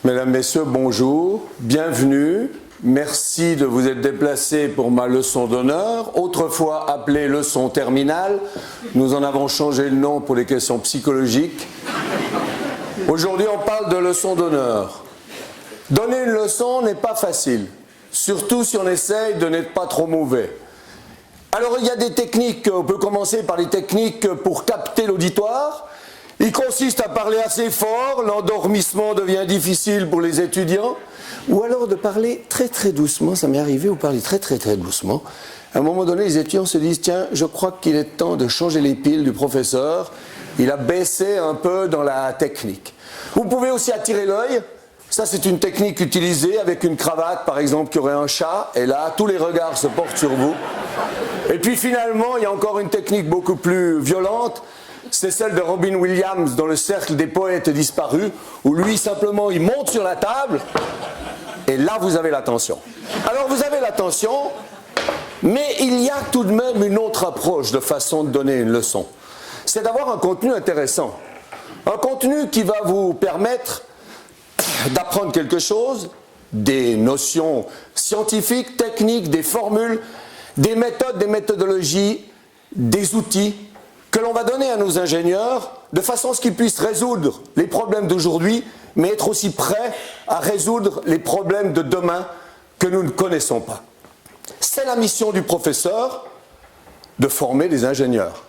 Mesdames, Messieurs, bonjour, bienvenue. Merci de vous être déplacés pour ma leçon d'honneur, autrefois appelée leçon terminale. Nous en avons changé le nom pour les questions psychologiques. Aujourd'hui, on parle de leçon d'honneur. Donner une leçon n'est pas facile, surtout si on essaye de n'être pas trop mauvais. Alors, il y a des techniques, on peut commencer par les techniques pour capter l'auditoire. Il consiste à parler assez fort, l'endormissement devient difficile pour les étudiants, ou alors de parler très très doucement, ça m'est arrivé, vous parlez très très très doucement. À un moment donné, les étudiants se disent, tiens, je crois qu'il est temps de changer les piles du professeur, il a baissé un peu dans la technique. Vous pouvez aussi attirer l'œil, ça c'est une technique utilisée avec une cravate par exemple qui aurait un chat, et là tous les regards se portent sur vous. Et puis finalement, il y a encore une technique beaucoup plus violente, c'est celle de Robin Williams dans le cercle des poètes disparus, où lui simplement il monte sur la table, et là vous avez l'attention. Alors vous avez l'attention, mais il y a tout de même une autre approche de façon de donner une leçon. C'est d'avoir un contenu intéressant. Un contenu qui va vous permettre d'apprendre quelque chose, des notions scientifiques, techniques, des formules, des méthodes, des méthodologies, des outils que l'on va donner à nos ingénieurs de façon à ce qu'ils puissent résoudre les problèmes d'aujourd'hui, mais être aussi prêts à résoudre les problèmes de demain que nous ne connaissons pas. C'est la mission du professeur de former des ingénieurs.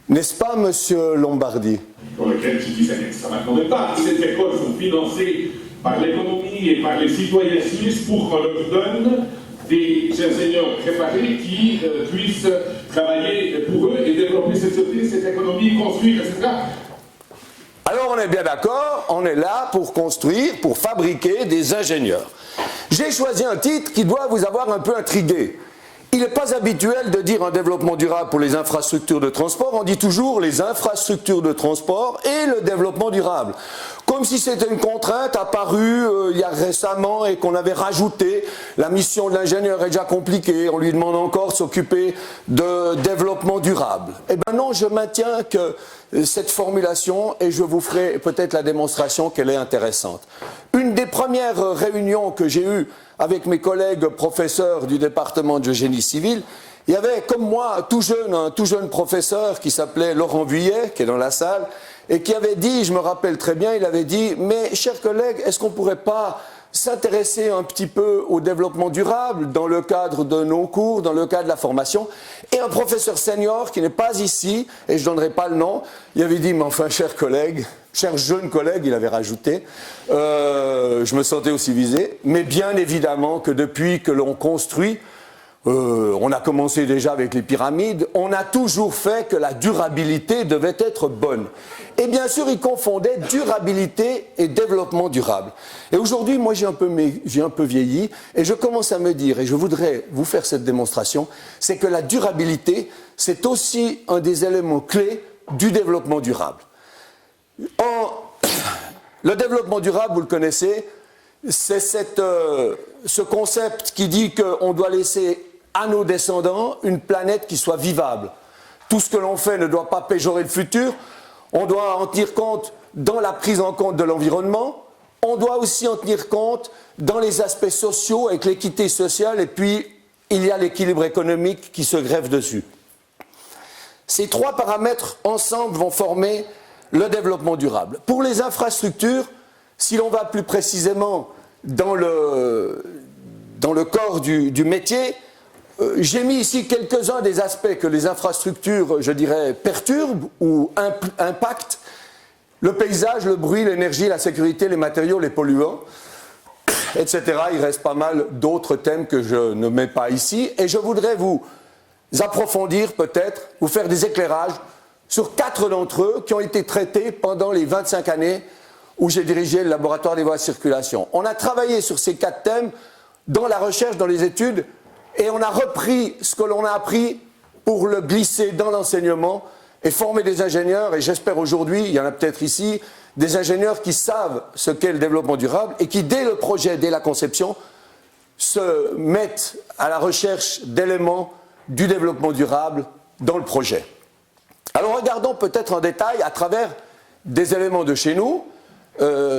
N'est-ce pas, monsieur Lombardi? Pour lequel tu disais que ça ne m'attendait pas. Ces écoles sont financées par l'économie et par les citoyens suisses pour qu'on leur donne des ingénieurs préparés qui puissent travailler pour eux et développer cette société, cette économie, construire, etc. Alors on est bien d'accord, on est là pour construire, pour fabriquer des ingénieurs. J'ai choisi un titre qui doit vous avoir un peu intrigué. Il n'est pas habituel de dire un développement durable pour les infrastructures de transport, on dit toujours les infrastructures de transport et le développement durable. Comme si c'était une contrainte apparue il y a récemment et qu'on avait rajouté. La mission de l'ingénieur est déjà compliquée, on lui demande encore de s'occuper de développement durable. Eh bien non, je maintiens que cette formulation, et je vous ferai peut-être la démonstration qu'elle est intéressante. Une des premières réunions que j'ai eues avec mes collègues professeurs du département de génie civil, il y avait comme moi un tout jeune professeur qui s'appelait Laurent Vuillet, qui est dans la salle, et qui avait dit, je me rappelle très bien, il avait dit « Mais chers collègues, est-ce qu'on ne pourrait pas s'intéresser un petit peu au développement durable dans le cadre de nos cours, dans le cadre de la formation ?» Et un professeur senior qui n'est pas ici, et je ne donnerai pas le nom, il avait dit « Mais enfin, chers collègues, chers jeunes collègues, il avait rajouté, je me sentais aussi visé, mais bien évidemment que depuis que l'on construit, on a commencé déjà avec les pyramides, on a toujours fait que la durabilité devait être bonne. Et bien sûr, il confondait durabilité et développement durable. Et aujourd'hui, moi j'ai un peu vieilli, et je commence à me dire, et je voudrais vous faire cette démonstration, c'est que la durabilité, c'est aussi un des éléments clés du développement durable. Le développement durable, vous le connaissez, c'est ce concept qui dit qu'on doit laisser à nos descendants une planète qui soit vivable. Tout ce que l'on fait ne doit pas péjorer le futur, on doit en tenir compte dans la prise en compte de l'environnement, on doit aussi en tenir compte dans les aspects sociaux avec l'équité sociale, et puis il y a l'équilibre économique qui se greffe dessus. Ces trois paramètres ensemble vont former le développement durable. Pour les infrastructures, si l'on va plus précisément dans le corps du métier, j'ai mis ici quelques-uns des aspects que les infrastructures, je dirais, perturbent ou impactent. Le paysage, le bruit, l'énergie, la sécurité, les matériaux, les polluants, etc. Il reste pas mal d'autres thèmes que je ne mets pas ici. Et je voudrais vous approfondir peut-être, vous faire des éclairages sur 4 d'entre eux qui ont été traités pendant les 25 années où j'ai dirigé le laboratoire des voies de circulation. On a travaillé sur ces 4 thèmes dans la recherche, dans les études, et on a repris ce que l'on a appris pour le glisser dans l'enseignement et former des ingénieurs, et j'espère aujourd'hui, il y en a peut-être ici, des ingénieurs qui savent ce qu'est le développement durable et qui, dès le projet, dès la conception, se mettent à la recherche d'éléments du développement durable dans le projet. Alors regardons peut-être en détail à travers des éléments de chez nous,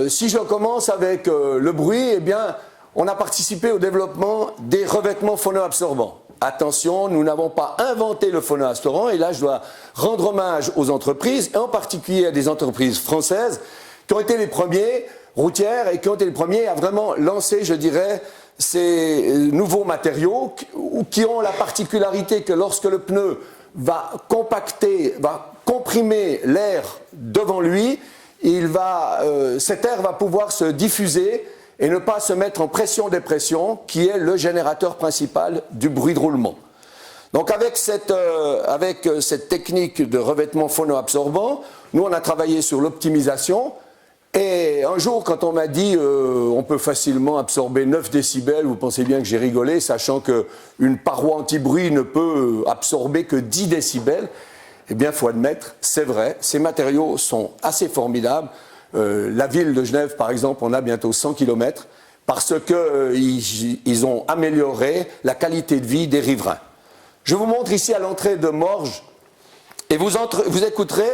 Si je commence avec le bruit, eh bien, on a participé au développement des revêtements phonoabsorbants. Attention, nous n'avons pas inventé le phonoabsorbant, et là je dois rendre hommage aux entreprises, et en particulier à des entreprises françaises qui ont été les premiers, routières, et qui ont été les premiers à vraiment lancer, je dirais, ces nouveaux matériaux qui ont la particularité que lorsque le pneu va compacter, va comprimer l'air devant lui, cet air va pouvoir se diffuser et ne pas se mettre en pression-dépression, qui est le générateur principal du bruit de roulement. Donc avec cette technique de revêtement phonoabsorbant, nous on a travaillé sur l'optimisation, et un jour quand on m'a dit on peut facilement absorber 9 décibels, vous pensez bien que j'ai rigolé, sachant qu'une paroi anti-bruit ne peut absorber que 10 décibels. Eh bien, il faut admettre, c'est vrai, ces matériaux sont assez formidables. La ville de Genève, par exemple, on a bientôt 100 km parce qu'ils ont amélioré la qualité de vie des riverains. Je vous montre ici à l'entrée de Morges, et vous écouterez,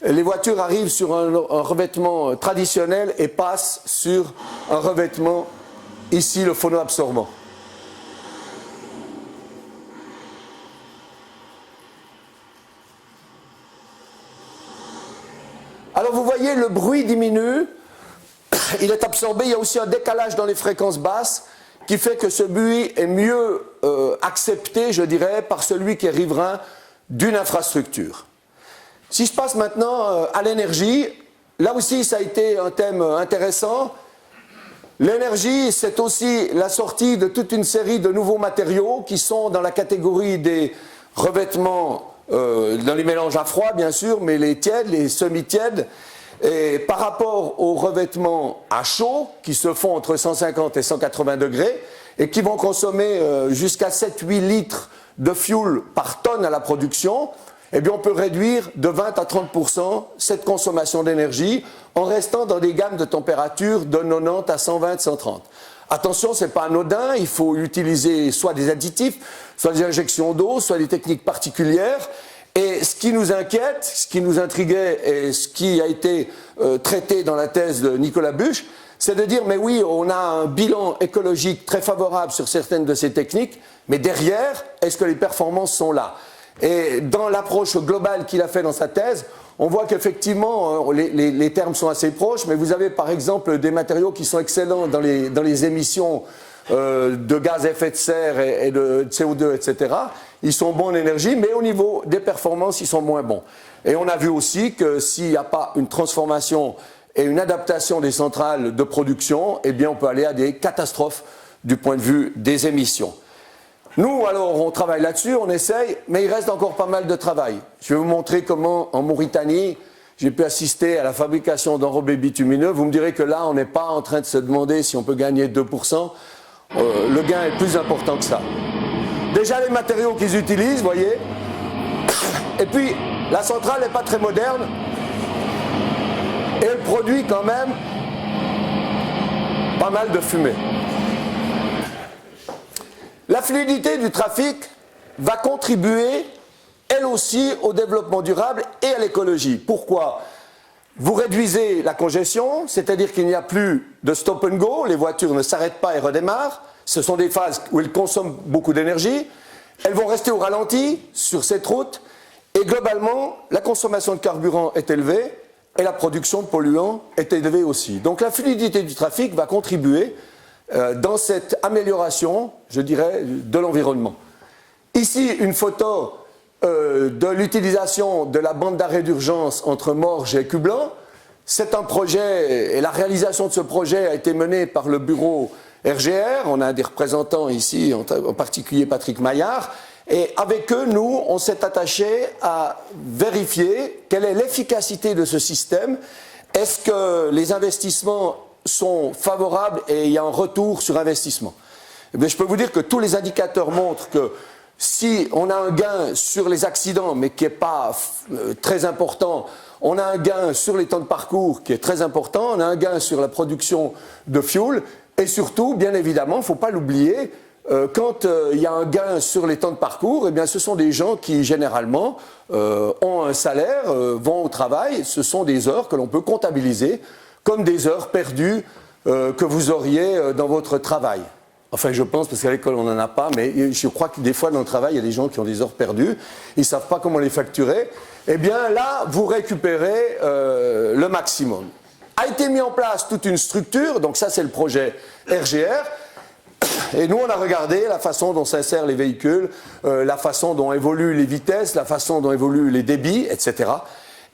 les voitures arrivent sur un revêtement traditionnel et passent sur un revêtement, ici, le phonoabsorbant. Alors vous voyez, le bruit diminue, il est absorbé, il y a aussi un décalage dans les fréquences basses qui fait que ce bruit est mieux accepté, je dirais, par celui qui est riverain d'une infrastructure. Si je passe maintenant à l'énergie, là aussi ça a été un thème intéressant. L'énergie, c'est aussi la sortie de toute une série de nouveaux matériaux qui sont dans la catégorie des revêtements dans les mélanges à froid, bien sûr, mais les tièdes, les semi-tièdes, et par rapport aux revêtements à chaud, qui se font entre 150 et 180 degrés, et qui vont consommer jusqu'à 7-8 litres de fuel par tonne à la production, eh bien on peut réduire de 20 à 30% cette consommation d'énergie en restant dans des gammes de température de 90 à 120, 130. Attention, ce n'est pas anodin, il faut utiliser soit des additifs, soit des injections d'eau, soit des techniques particulières. Et ce qui nous inquiète, ce qui nous intriguait et ce qui a été traité dans la thèse de Nicolas Busch, c'est de dire, mais oui, on a un bilan écologique très favorable sur certaines de ces techniques, mais derrière, est-ce que les performances sont là? Et dans l'approche globale qu'il a fait dans sa thèse, on voit qu'effectivement, les termes sont assez proches, mais vous avez par exemple des matériaux qui sont excellents dans les émissions de gaz à effet de serre et de CO2, etc. Ils sont bons en énergie, mais au niveau des performances, ils sont moins bons. Et on a vu aussi que s'il n'y a pas une transformation et une adaptation des centrales de production, eh bien on peut aller à des catastrophes du point de vue des émissions. Nous, alors, on travaille là-dessus, on essaye, mais il reste encore pas mal de travail. Je vais vous montrer comment, en Mauritanie, j'ai pu assister à la fabrication d'enrobés bitumineux. Vous me direz que là, on n'est pas en train de se demander si on peut gagner 2%. Le gain est plus important que ça. Déjà, les matériaux qu'ils utilisent, vous voyez. Et puis, la centrale n'est pas très moderne. Et elle produit quand même pas mal de fumée. La fluidité du trafic va contribuer, elle aussi, au développement durable et à l'écologie. Pourquoi? Vous réduisez la congestion, c'est-à-dire qu'il n'y a plus de stop and go, les voitures ne s'arrêtent pas et redémarrent. Ce sont des phases où elles consomment beaucoup d'énergie. Elles vont rester au ralenti sur cette route. Et globalement, la consommation de carburant est élevée et la production de polluants est élevée aussi. Donc la fluidité du trafic va contribuer dans cette amélioration, je dirais, de l'environnement. Ici, une photo de l'utilisation de la bande d'arrêt d'urgence entre Morges et Cublan. C'est un projet, et la réalisation de ce projet a été menée par le bureau RGR. On a des représentants ici, en particulier Patrick Maillard. Et avec eux, nous, on s'est attaché à vérifier quelle est l'efficacité de ce système. Est-ce que les investissements sont favorables et il y a un retour sur investissement? Eh bien, je peux vous dire que tous les indicateurs montrent que si on a un gain sur les accidents, mais qui n'est pas très important, on a un gain sur les temps de parcours qui est très important, on a un gain sur la production de fuel, et surtout, bien évidemment, il ne faut pas l'oublier, quand il y a un gain sur les temps de parcours, eh bien, ce sont des gens qui, généralement, ont un salaire, vont au travail, ce sont des heures que l'on peut comptabiliser comme des heures perdues que vous auriez dans votre travail. Enfin, je pense, parce qu'à l'école, on n'en a pas, mais je crois que des fois, dans le travail, il y a des gens qui ont des heures perdues, ils ne savent pas comment les facturer. Eh bien, là, vous récupérez le maximum. A été mis en place toute une structure, donc ça, c'est le projet RGR, et nous, on a regardé la façon dont s'insèrent les véhicules, la façon dont évoluent les vitesses, la façon dont évoluent les débits, etc.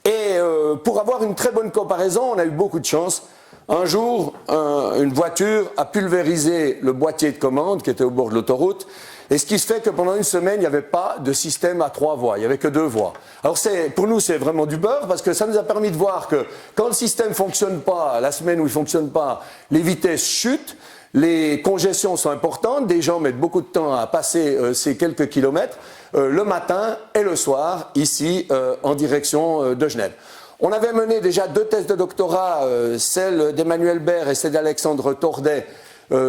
Et pour avoir une très bonne comparaison, on a eu beaucoup de chance. Un jour, une voiture a pulvérisé le boîtier de commande qui était au bord de l'autoroute. Et ce qui se fait que pendant une semaine, il n'y avait pas de système à 3 voies, il n'y avait que 2 voies. Alors pour nous, c'est vraiment du beurre parce que ça nous a permis de voir que quand le système ne fonctionne pas, la semaine où il ne fonctionne pas, les vitesses chutent, les congestions sont importantes, des gens mettent beaucoup de temps à passer ces quelques kilomètres le matin et le soir, ici, en direction de Genève. On avait mené déjà 2 thèses de doctorat, celle d'Emmanuel Baird et celle d'Alexandre Tordet,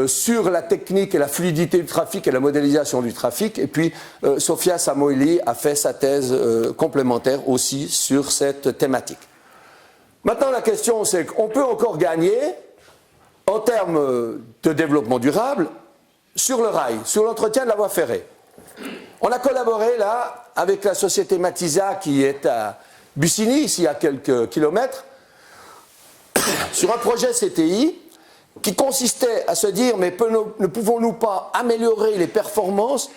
sur la technique et la fluidité du trafic et la modélisation du trafic. Et puis, Sofia Samoili a fait sa thèse complémentaire aussi sur cette thématique. Maintenant, la question, c'est qu'on peut encore gagner en termes de développement durable sur le rail, sur l'entretien de la voie ferrée. On a collaboré là avec la société Matisa qui est à Bussigny, ici à quelques kilomètres, sur un projet CTI qui consistait à se dire mais ne pouvons-nous pas améliorer les performances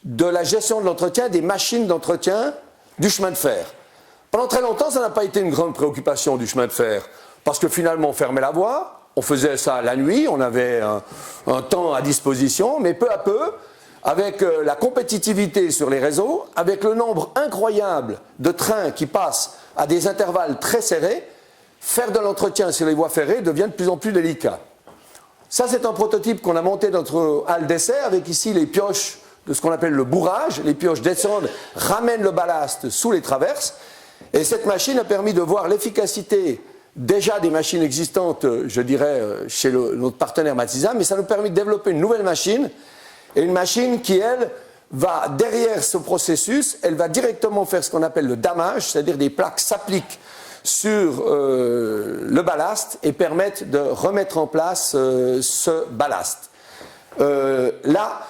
de la gestion de l'entretien des machines d'entretien du chemin de fer. Pendant très longtemps, ça n'a pas été une grande préoccupation du chemin de fer parce que finalement on fermait la voie, on faisait ça la nuit, on avait un temps à disposition, mais peu à peu, avec la compétitivité sur les réseaux, avec le nombre incroyable de trains qui passent à des intervalles très serrés, faire de l'entretien sur les voies ferrées devient de plus en plus délicat. Ça, c'est un prototype qu'on a monté dans notre halle d'essai, avec ici les pioches de ce qu'on appelle le bourrage. Les pioches descendent, ramènent le ballast sous les traverses, et cette machine a permis de voir l'efficacité déjà des machines existantes, je dirais, chez notre partenaire Matisa, mais ça nous permet de développer une nouvelle machine, et une machine qui, elle, va derrière ce processus, elle va directement faire ce qu'on appelle le damage, c'est-à-dire des plaques s'appliquent sur le ballast et permettent de remettre en place ce ballast. Là,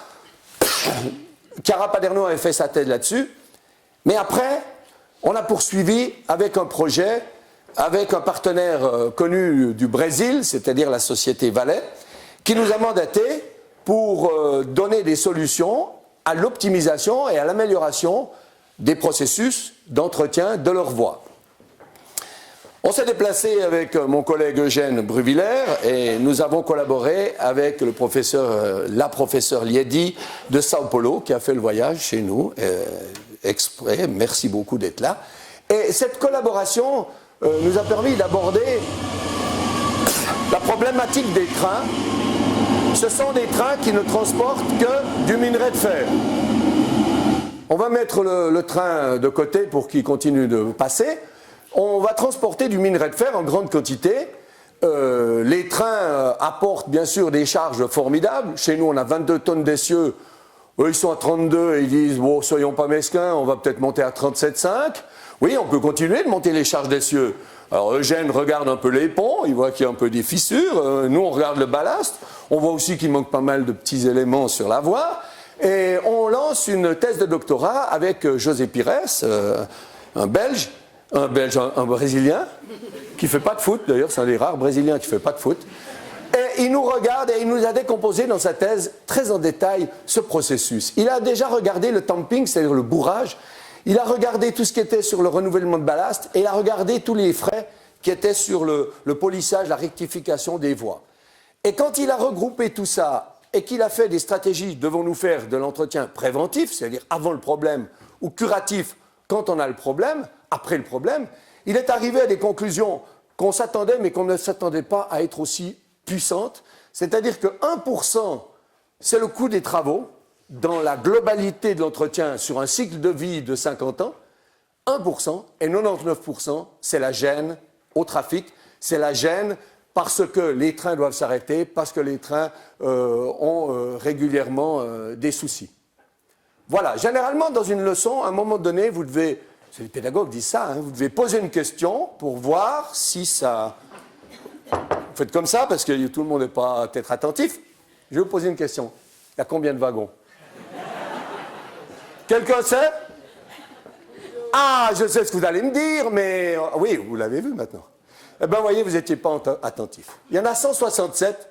Chiara Paderno avait fait sa thèse là-dessus, mais après, on a poursuivi avec un projet, avec un partenaire connu du Brésil, c'est-à-dire la société Valais, qui nous a mandaté pour donner des solutions à l'optimisation et à l'amélioration des processus d'entretien de leur voie. On s'est déplacé avec mon collègue Eugène Bruviller et nous avons collaboré avec la professeure Liedi de Sao Paulo qui a fait le voyage chez nous exprès. Merci beaucoup d'être là. Et cette collaboration nous a permis d'aborder la problématique des trains. Ce sont des trains qui ne transportent que du minerai de fer. On va mettre le train de côté pour qu'il continue de passer. On va transporter du minerai de fer en grande quantité. Les trains apportent bien sûr des charges formidables. Chez nous, on a 22 tonnes d'essieux. Eux, ils sont à 32 et ils disent, bon, soyons pas mesquins, on va peut-être monter à 37,5. Oui, on peut continuer de monter les charges d'essieux. Alors Eugène regarde un peu les ponts, il voit qu'il y a un peu des fissures. Nous, on regarde le ballast. On voit aussi qu'il manque pas mal de petits éléments sur la voie. Et on lance une thèse de doctorat avec José Pires, un Brésilien, qui ne fait pas de foot, d'ailleurs, c'est un des rares Brésiliens qui ne fait pas de foot. Et il nous regarde et il nous a décomposé dans sa thèse très en détail ce processus. Il a déjà regardé le tamping, c'est-à-dire le bourrage. Il a regardé tout ce qui était sur le renouvellement de ballast et il a regardé tous les frais qui étaient sur le polissage, la rectification des voies. Et quand il a regroupé tout ça et qu'il a fait des stratégies, devons-nous faire de l'entretien préventif, c'est-à-dire avant le problème, ou curatif quand on a le problème, après le problème, il est arrivé à des conclusions qu'on s'attendait mais qu'on ne s'attendait pas à être aussi puissantes. C'est-à-dire que 1%, c'est le coût des travaux dans la globalité de l'entretien sur un cycle de vie de 50 ans. 1% et 99%, c'est la gêne au trafic, c'est la gêne parce que les trains doivent s'arrêter, parce que les trains ont régulièrement des soucis. Voilà, généralement dans une leçon, à un moment donné, vous devez, c'est les pédagogues qui disent ça, vous devez poser une question pour voir si ça faites comme ça parce que tout le monde n'est pas peut-être attentif. Je vais vous poser une question. Il y a combien de wagons? Quelqu'un sait? Ah, je sais ce que vous allez me dire, mais... Oui, vous l'avez vu maintenant. Eh bien, vous voyez, vous n'étiez pas attentif. Il y en a 167,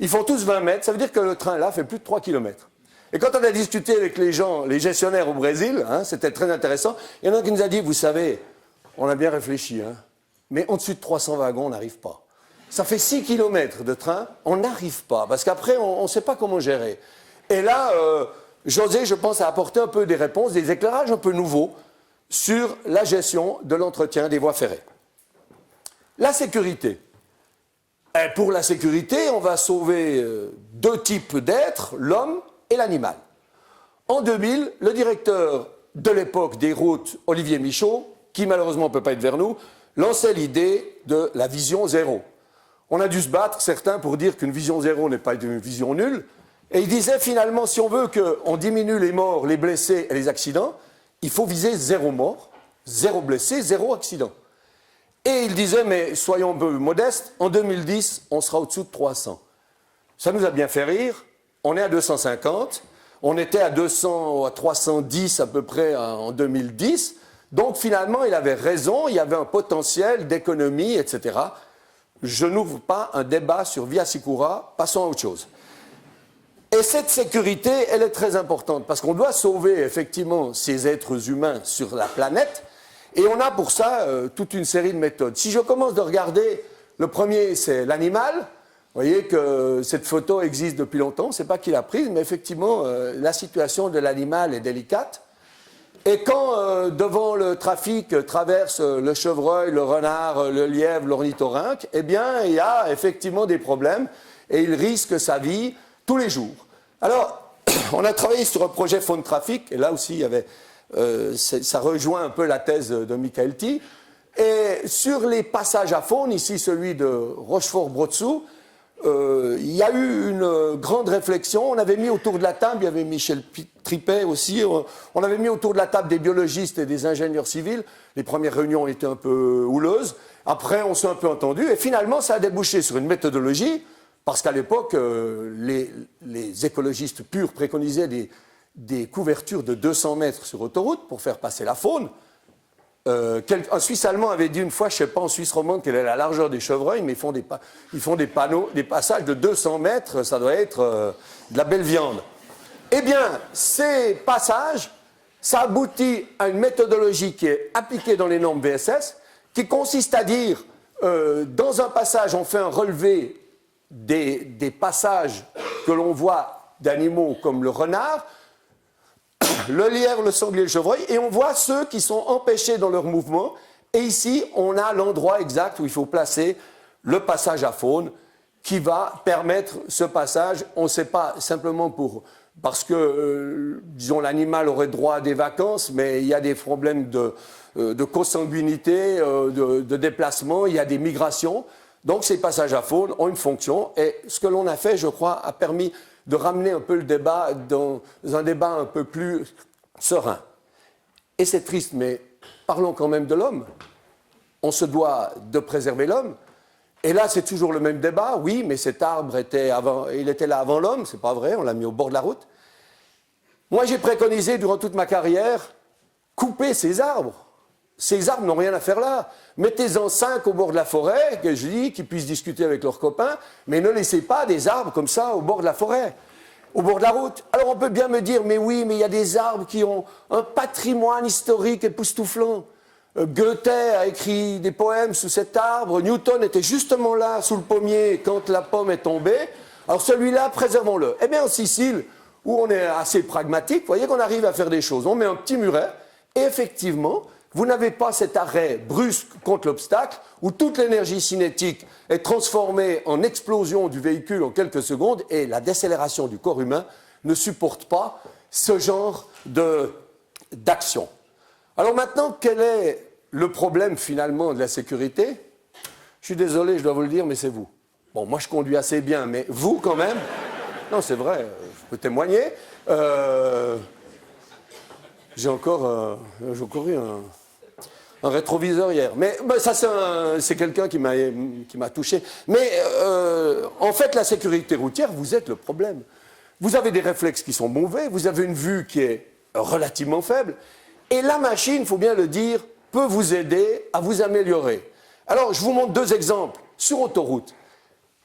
ils font tous 20 mètres, ça veut dire que le train, là, fait plus de 3 km. Et quand on a discuté avec les gens, les gestionnaires au Brésil, hein, c'était très intéressant, il y en a un qui nous a dit, vous savez, on a bien réfléchi, hein, mais au-dessus de 300 wagons, on n'arrive pas. Ça fait 6 km de train, on n'arrive pas, parce qu'après, on ne sait pas comment gérer. Et là, José, je pense, a apporté un peu des réponses, des éclairages un peu nouveaux sur la gestion de l'entretien des voies ferrées. La sécurité. Et pour la sécurité, on va sauver deux types d'êtres, l'homme et l'animal. En 2000, le directeur de l'époque des routes, Olivier Michaud, qui malheureusement ne peut pas être vers nous, lançait l'idée de la vision zéro. On a dû se battre, certains, pour dire qu'une vision zéro n'est pas une vision nulle. Et il disait finalement, si on veut qu'on diminue les morts, les blessés et les accidents, il faut viser 0 mort, 0 blessé, 0 accident. Et il disait, mais soyons un peu modestes, en 2010, on sera au-dessous de 300. Ça nous a bien fait rire, on est à 250, on était à 200, à 310 à peu près en 2010, donc finalement il avait raison, il y avait un potentiel d'économie, etc. Je n'ouvre pas un débat sur Via Sicura, passons à autre chose. Et cette sécurité, elle est très importante, parce qu'on doit sauver effectivement ces êtres humains sur la planète, et on a pour ça toute une série de méthodes. Si je commence de regarder, le premier c'est l'animal. Vous voyez que cette photo existe depuis longtemps, je ne sais pas qui l'a prise, mais effectivement la situation de l'animal est délicate. Et quand devant le trafic traverse le chevreuil, le renard, le lièvre, l'ornithorynque, eh bien il y a effectivement des problèmes et il risque sa vie tous les jours. Alors, on a travaillé sur un projet faune trafic, et là aussi il y avait... ça rejoint un peu la thèse de Michael T. Et sur les passages à faune, ici celui de Rochefort-Brotsou, il y a eu une grande réflexion. On avait mis autour de la table, il y avait Michel Tripet aussi, on avait mis autour de la table des biologistes et des ingénieurs civils. Les premières réunions étaient un peu houleuses. Après, on s'est un peu entendu. Et finalement, ça a débouché sur une méthodologie, parce qu'à l'époque, les écologistes purs préconisaient des couvertures de 200 mètres sur autoroute pour faire passer la faune. Un Suisse allemand avait dit une fois, je ne sais pas en Suisse romande quelle est la largeur des chevreuils, mais ils font des panneaux, des passages de 200 mètres, ça doit être de la belle viande. Eh bien, ces passages, ça aboutit à une méthodologie qui est appliquée dans les normes VSS, qui consiste à dire, dans un passage, on fait un relevé des passages que l'on voit d'animaux comme le renard, le lièvre, le sanglier, le chevreuil, et on voit ceux qui sont empêchés dans leur mouvement. Et ici, on a l'endroit exact où il faut placer le passage à faune qui va permettre ce passage. On ne sait pas simplement parce que, disons, l'animal aurait droit à des vacances, mais il y a des problèmes de consanguinité, de déplacement, il y a des migrations. Donc, ces passages à faune ont une fonction. Et ce que l'on a fait, je crois, a permis de ramener un peu le débat dans un débat un peu plus serein. Et c'est triste, mais parlons quand même de l'homme. On se doit de préserver l'homme. Et là, c'est toujours le même débat. Oui, mais cet arbre était là avant l'homme. C'est pas vrai, on l'a mis au bord de la route. Moi, j'ai préconisé durant toute ma carrière, couper ces arbres. Ces arbres n'ont rien à faire là. Mettez-en 5 au bord de la forêt, que je dis, qui puissent discuter avec leurs copains, mais ne laissez pas des arbres comme ça au bord de la forêt, au bord de la route. Alors on peut bien me dire, mais oui, mais il y a des arbres qui ont un patrimoine historique époustouflant. Goethe a écrit des poèmes sous cet arbre, Newton était justement là, sous le pommier, quand la pomme est tombée. Alors celui-là, préservons-le. Eh bien en Sicile, où on est assez pragmatique, vous voyez qu'on arrive à faire des choses. On met un petit muret, et effectivement... Vous n'avez pas cet arrêt brusque contre l'obstacle où toute l'énergie cinétique est transformée en explosion du véhicule en quelques secondes et la décélération du corps humain ne supporte pas ce genre d'action. Alors maintenant, quel est le problème finalement de la sécurité? Je suis désolé, je dois vous le dire, mais c'est vous. Bon, moi je conduis assez bien, mais vous quand même? Non, c'est vrai, je peux témoigner. J'ai encore eu un rétroviseur hier. Mais ça, c'est quelqu'un qui m'a touché. Mais en fait, la sécurité routière, vous êtes le problème. Vous avez des réflexes qui sont mauvais, vous avez une vue qui est relativement faible, et la machine, il faut bien le dire, peut vous aider à vous améliorer. Alors, je vous montre deux exemples sur autoroute.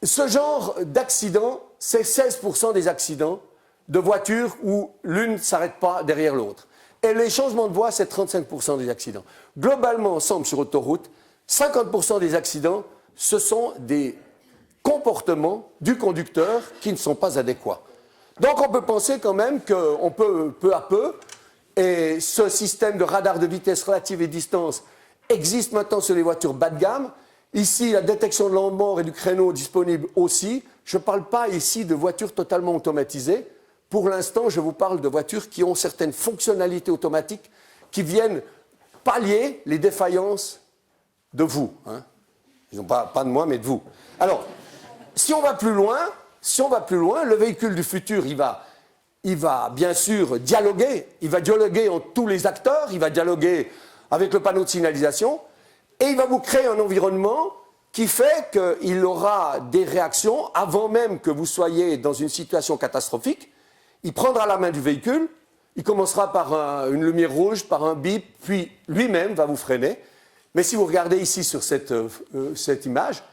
Ce genre d'accident, c'est 16% des accidents de voitures où l'une ne s'arrête pas derrière l'autre. Et les changements de voie, c'est 35% des accidents. Globalement, ensemble, sur autoroute, 50% des accidents, ce sont des comportements du conducteur qui ne sont pas adéquats. Donc on peut penser quand même qu'on peut, peu à peu, et ce système de radar de vitesse relative et distance existe maintenant sur les voitures bas de gamme. Ici, la détection de l'angle mort et du créneau disponible aussi. Je ne parle pas ici de voitures totalement automatisées. Pour l'instant, je vous parle de voitures qui ont certaines fonctionnalités automatiques qui viennent pallier les défaillances de vous. Hein. Ils n'ont pas de moi, mais de vous. Alors, si on va plus loin, le véhicule du futur, il va bien sûr dialoguer. Il va dialoguer entre tous les acteurs, il va dialoguer avec le panneau de signalisation, et il va vous créer un environnement qui fait qu'il aura des réactions avant même que vous soyez dans une situation catastrophique. Il prendra la main du véhicule, il commencera par une lumière rouge, par un bip, puis lui-même va vous freiner. Mais si vous regardez ici sur cette image,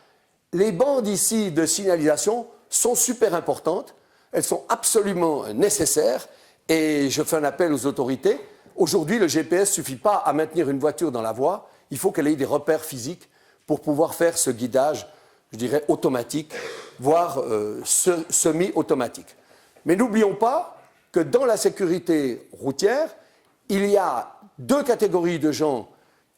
les bandes ici de signalisation sont super importantes, elles sont absolument nécessaires, et je fais un appel aux autorités. Aujourd'hui, le GPS ne suffit pas à maintenir une voiture dans la voie, il faut qu'elle ait des repères physiques pour pouvoir faire ce guidage, je dirais, automatique, voire semi-automatique. Mais n'oublions pas que dans la sécurité routière, il y a deux catégories de gens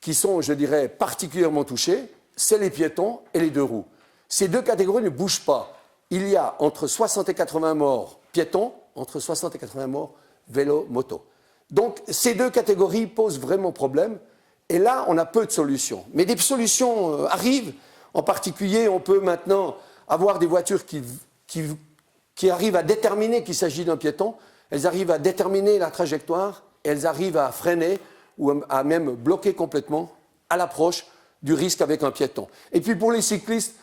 qui sont, je dirais, particulièrement touchés, c'est les piétons et les deux roues. Ces deux catégories ne bougent pas. Il y a entre 60 et 80 morts piétons, entre 60 et 80 morts vélo, moto. Donc ces deux catégories posent vraiment problème, et là on a peu de solutions. Mais des solutions arrivent, en particulier on peut maintenant avoir des voitures qui arrivent à déterminer qu'il s'agit d'un piéton, elles arrivent à déterminer la trajectoire, et elles arrivent à freiner ou à même bloquer complètement à l'approche du risque avec un piéton. Et puis pour les cyclistes,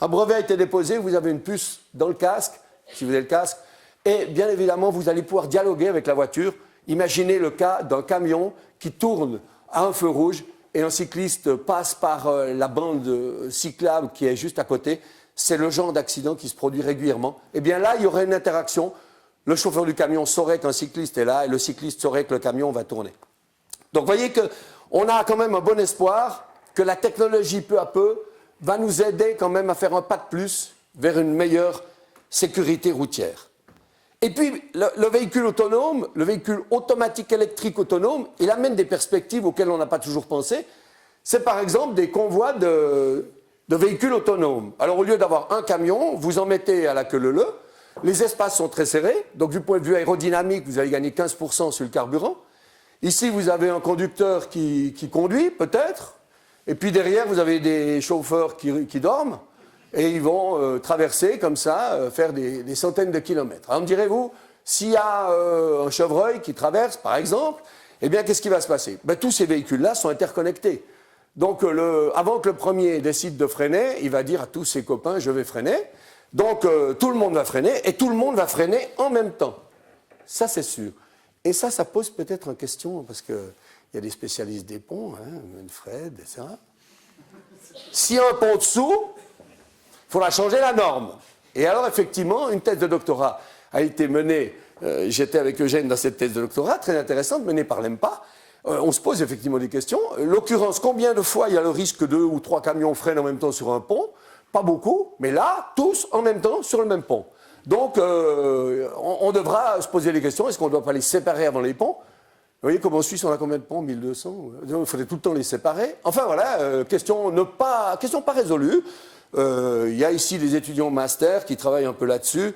un brevet a été déposé, vous avez une puce dans le casque, si vous avez le casque, et bien évidemment vous allez pouvoir dialoguer avec la voiture. Imaginez le cas d'un camion qui tourne à un feu rouge et un cycliste passe par la bande cyclable qui est juste à côté. C'est le genre d'accident qui se produit régulièrement. Et bien là, il y aurait une interaction. Le chauffeur du camion saurait qu'un cycliste est là et le cycliste saurait que le camion va tourner. Donc vous voyez qu'on a quand même un bon espoir que la technologie, peu à peu, va nous aider quand même à faire un pas de plus vers une meilleure sécurité routière. Et puis, le véhicule autonome, le véhicule automatique électrique autonome, il amène des perspectives auxquelles on n'a pas toujours pensé. C'est par exemple des convois de véhicules autonomes. Alors, au lieu d'avoir un camion, vous en mettez à la queue leu-leu. Les espaces sont très serrés, donc du point de vue aérodynamique, vous allez gagner 15% sur le carburant. Ici, vous avez un conducteur qui conduit, peut-être, et puis derrière, vous avez des chauffeurs qui dorment, et ils vont traverser comme ça, faire des centaines de kilomètres. Alors me direz-vous, s'il y a un chevreuil qui traverse, par exemple, eh bien, qu'est-ce qui va se passer? Tous ces véhicules-là sont interconnectés. Donc, avant que le premier décide de freiner, il va dire à tous ses copains, je vais freiner. Donc, tout le monde va freiner, et tout le monde va freiner en même temps. Ça, c'est sûr. Et ça pose peut-être une question, parce qu'il y a des spécialistes des ponts, hein, Manfred, etc. S'il y a un pont dessous, il faudra changer la norme. Et alors, effectivement, une thèse de doctorat a été menée, j'étais avec Eugène dans cette thèse de doctorat, très intéressante, menée par l'EMPA. On se pose effectivement des questions. L'occurrence, combien de fois il y a le risque que 2 ou 3 camions freinent en même temps sur un pont? Pas beaucoup, mais là, tous en même temps sur le même pont. Donc, on devra se poser les questions. Est-ce qu'on ne doit pas les séparer avant les ponts? Vous voyez, comme en Suisse, on a combien de ponts? 1200? Il faudrait tout le temps les séparer. Enfin, voilà, question pas résolue. Il y a ici des étudiants master qui travaillent un peu là-dessus.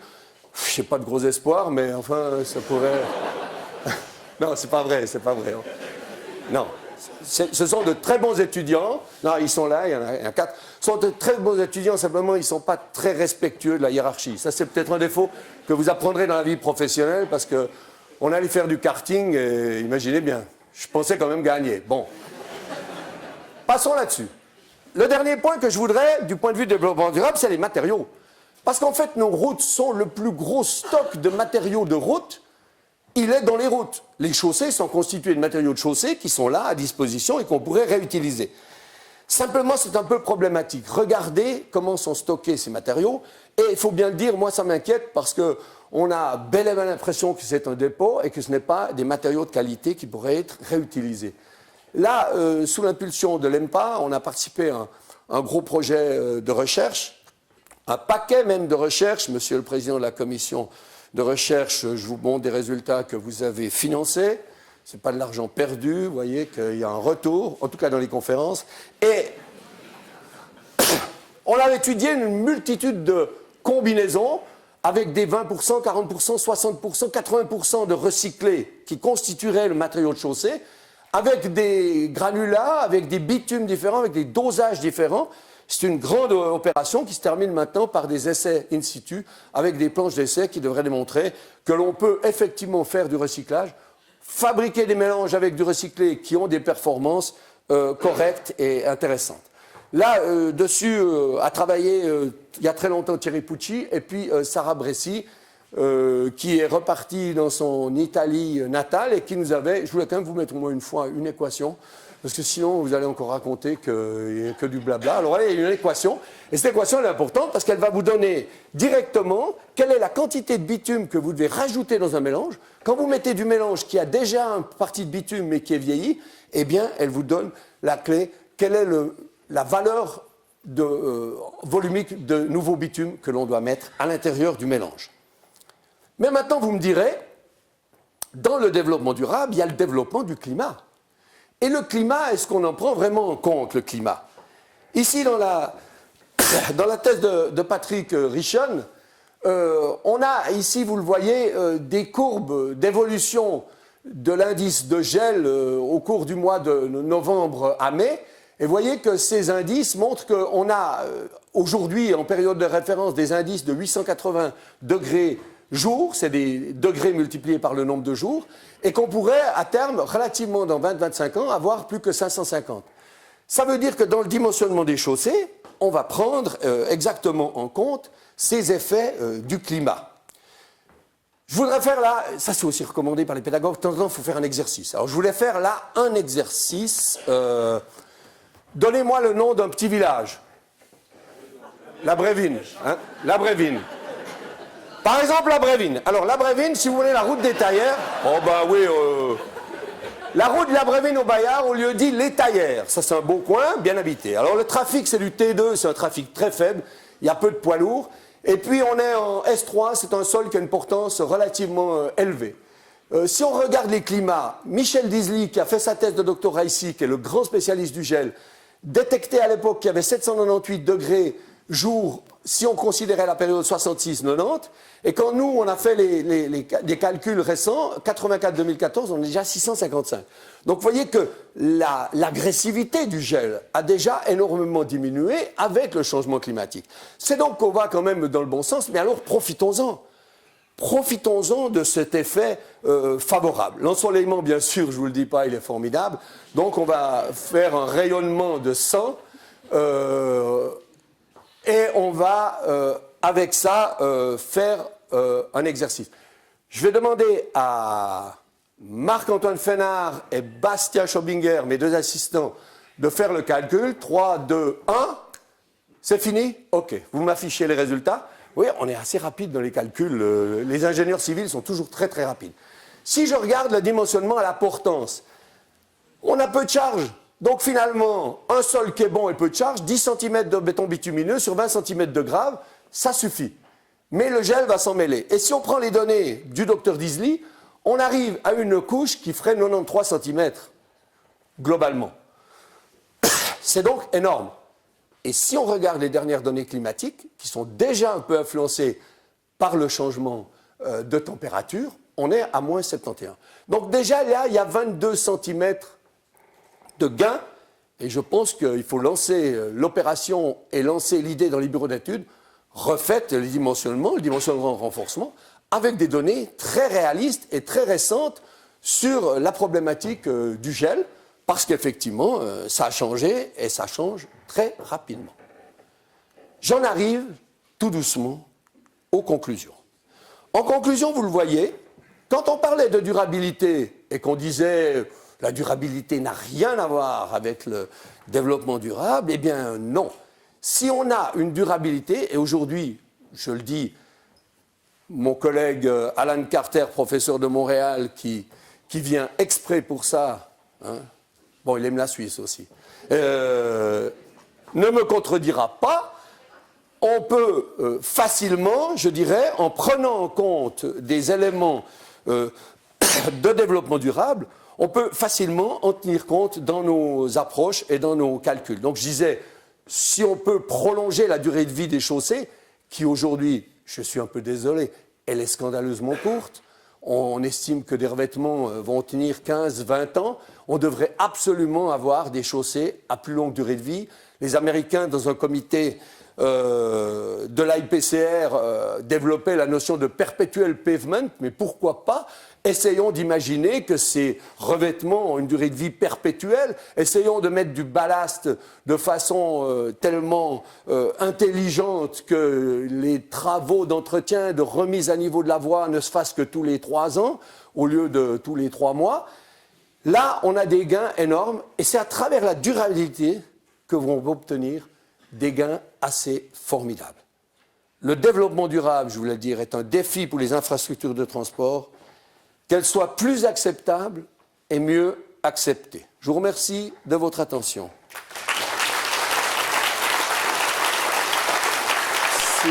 Je n'ai pas de gros espoir, mais enfin, ça pourrait... Non, c'est pas vrai. Non, ce sont de très bons étudiants. Non, ils sont là, il y en a 4. Ce sont de très bons étudiants, simplement, ils ne sont pas très respectueux de la hiérarchie. Ça, c'est peut-être un défaut que vous apprendrez dans la vie professionnelle, parce qu'on allait faire du karting, et imaginez bien, je pensais quand même gagner. Bon. Passons là-dessus. Le dernier point que je voudrais, du point de vue du développement durable, c'est les matériaux. Parce qu'en fait, nos routes sont le plus gros stock de matériaux de route. Il est dans les routes. Les chaussées sont constituées de matériaux de chaussée qui sont là à disposition et qu'on pourrait réutiliser. Simplement, c'est un peu problématique. Regardez comment sont stockés ces matériaux. Et il faut bien le dire, moi, ça m'inquiète parce qu'on a bel et bien l'impression que c'est un dépôt et que ce n'est pas des matériaux de qualité qui pourraient être réutilisés. Là, sous l'impulsion de l'EMPA, on a participé à un gros projet de recherche, un paquet même de recherche. Monsieur le Président de la Commission de recherche, je vous montre des résultats que vous avez financés. Ce n'est pas de l'argent perdu, vous voyez qu'il y a un retour, en tout cas dans les conférences. Et on a étudié une multitude de combinaisons avec des 20%, 40%, 60%, 80% de recyclés qui constitueraient le matériau de chaussée, avec des granulats, avec des bitumes différents, avec des dosages différents. C'est une grande opération qui se termine maintenant par des essais in situ, avec des planches d'essai qui devraient démontrer que l'on peut effectivement faire du recyclage, fabriquer des mélanges avec du recyclé qui ont des performances correctes et intéressantes. Là, dessus, a travaillé il y a très longtemps Thierry Pucci et puis Sarah Bressi, qui est reparti dans son Italie natale et qui nous avait... Je voulais quand même vous mettre au moins une fois une équation, parce que sinon vous allez encore raconter qu'il n'y a que du blabla. Alors allez, il y a une équation, et cette équation elle est importante parce qu'elle va vous donner directement quelle est la quantité de bitume que vous devez rajouter dans un mélange. Quand vous mettez du mélange qui a déjà une partie de bitume mais qui est vieilli, eh bien elle vous donne la clé, quelle est la valeur volumique de nouveau bitume que l'on doit mettre à l'intérieur du mélange. Mais maintenant, vous me direz, dans le développement durable, il y a le développement du climat. Et le climat, est-ce qu'on en prend vraiment en compte, le climat? Ici, dans la thèse de Patrick Richon, on a ici, vous le voyez, des courbes d'évolution de l'indice de gel au cours du mois de novembre à mai. Et vous voyez que ces indices montrent qu'on a aujourd'hui, en période de référence, des indices de 880 degrés jours, c'est des degrés multipliés par le nombre de jours, et qu'on pourrait, à terme, relativement dans 20-25 ans, avoir plus que 550. Ça veut dire que dans le dimensionnement des chaussées, on va prendre exactement en compte ces effets du climat. Je voudrais faire là, ça c'est aussi recommandé par les pédagogues, de temps en temps il faut faire un exercice. Alors je voulais faire là un exercice. Donnez-moi le nom d'un petit village. La Brévine. Hein? La Brévine. Par exemple, la Brévine. Alors, la Brévine, si vous voulez la route des Taillères, oh bah oui, la route de la Brévine au Bayard, on lui dit les Taillères. Ça, c'est un beau coin, bien habité. Alors, le trafic, c'est du T2, c'est un trafic très faible. Il y a peu de poids lourds. Et puis, on est en S3, c'est un sol qui a une portance relativement élevée. Si on regarde les climats, Michel Disley, qui a fait sa thèse de doctorat ici, qui est le grand spécialiste du gel, détecté à l'époque qu'il y avait 798 degrés jour, si on considérait la période 66-90, et quand nous, on a fait les calculs récents, 84-2014, on est déjà à 655. Donc vous voyez que l'agressivité du gel a déjà énormément diminué avec le changement climatique. C'est donc qu'on va quand même dans le bon sens, mais alors profitons-en. Profitons-en de cet effet favorable. L'ensoleillement, bien sûr, je ne vous le dis pas, il est formidable. Donc on va faire un rayonnement de sang et on va, avec ça, faire un exercice. Je vais demander à Marc-Antoine Fénard et Bastien Schobinger, mes deux assistants, de faire le calcul. 3, 2, 1. C'est fini? OK. Vous m'affichez les résultats. Oui, on est assez rapide dans les calculs. Les ingénieurs civils sont toujours très, très rapides. Si je regarde le dimensionnement à la portance, on a peu de charge. Donc finalement, un sol qui est bon et peu de charge, 10 cm de béton bitumineux sur 20 cm de grave, ça suffit. Mais le gel va s'en mêler. Et si on prend les données du docteur Disley, on arrive à une couche qui ferait 93 cm, globalement. C'est donc énorme. Et si on regarde les dernières données climatiques, qui sont déjà un peu influencées par le changement de température, on est à moins 71. Donc déjà, là, il y a 22 cm de gain, et je pense qu'il faut lancer l'opération et lancer l'idée dans les bureaux d'études, refaites le dimensionnement renforcement, avec des données très réalistes et très récentes sur la problématique du gel, parce qu'effectivement, ça a changé et ça change très rapidement. J'en arrive tout doucement aux conclusions. En conclusion, vous le voyez, quand on parlait de durabilité et qu'on disait la durabilité n'a rien à voir avec le développement durable, eh bien non. Si on a une durabilité, et aujourd'hui, je le dis, mon collègue Alan Carter, professeur de Montréal, qui vient exprès pour ça, hein, bon, il aime la Suisse aussi, ne me contredira pas. On peut facilement, je dirais, en prenant en compte des éléments de développement durable, on peut facilement en tenir compte dans nos approches et dans nos calculs. Donc je disais, si on peut prolonger la durée de vie des chaussées, qui aujourd'hui, je suis un peu désolé, elle est scandaleusement courte, on estime que des revêtements vont tenir 15, 20 ans, on devrait absolument avoir des chaussées à plus longue durée de vie. Les Américains, dans un comité de l'IPCR, développaient la notion de perpetual pavement, mais pourquoi pas? Essayons d'imaginer que ces revêtements ont une durée de vie perpétuelle. Essayons de mettre du ballast de façon tellement intelligente que les travaux d'entretien, de remise à niveau de la voie ne se fassent que tous les 3 ans au lieu de tous les 3 mois. Là, on a des gains énormes et c'est à travers la durabilité que vont obtenir des gains assez formidables. Le développement durable, je voulais le dire, est un défi pour les infrastructures de transport, qu'elles soient plus acceptables et mieux acceptées. Je vous remercie de votre attention. Si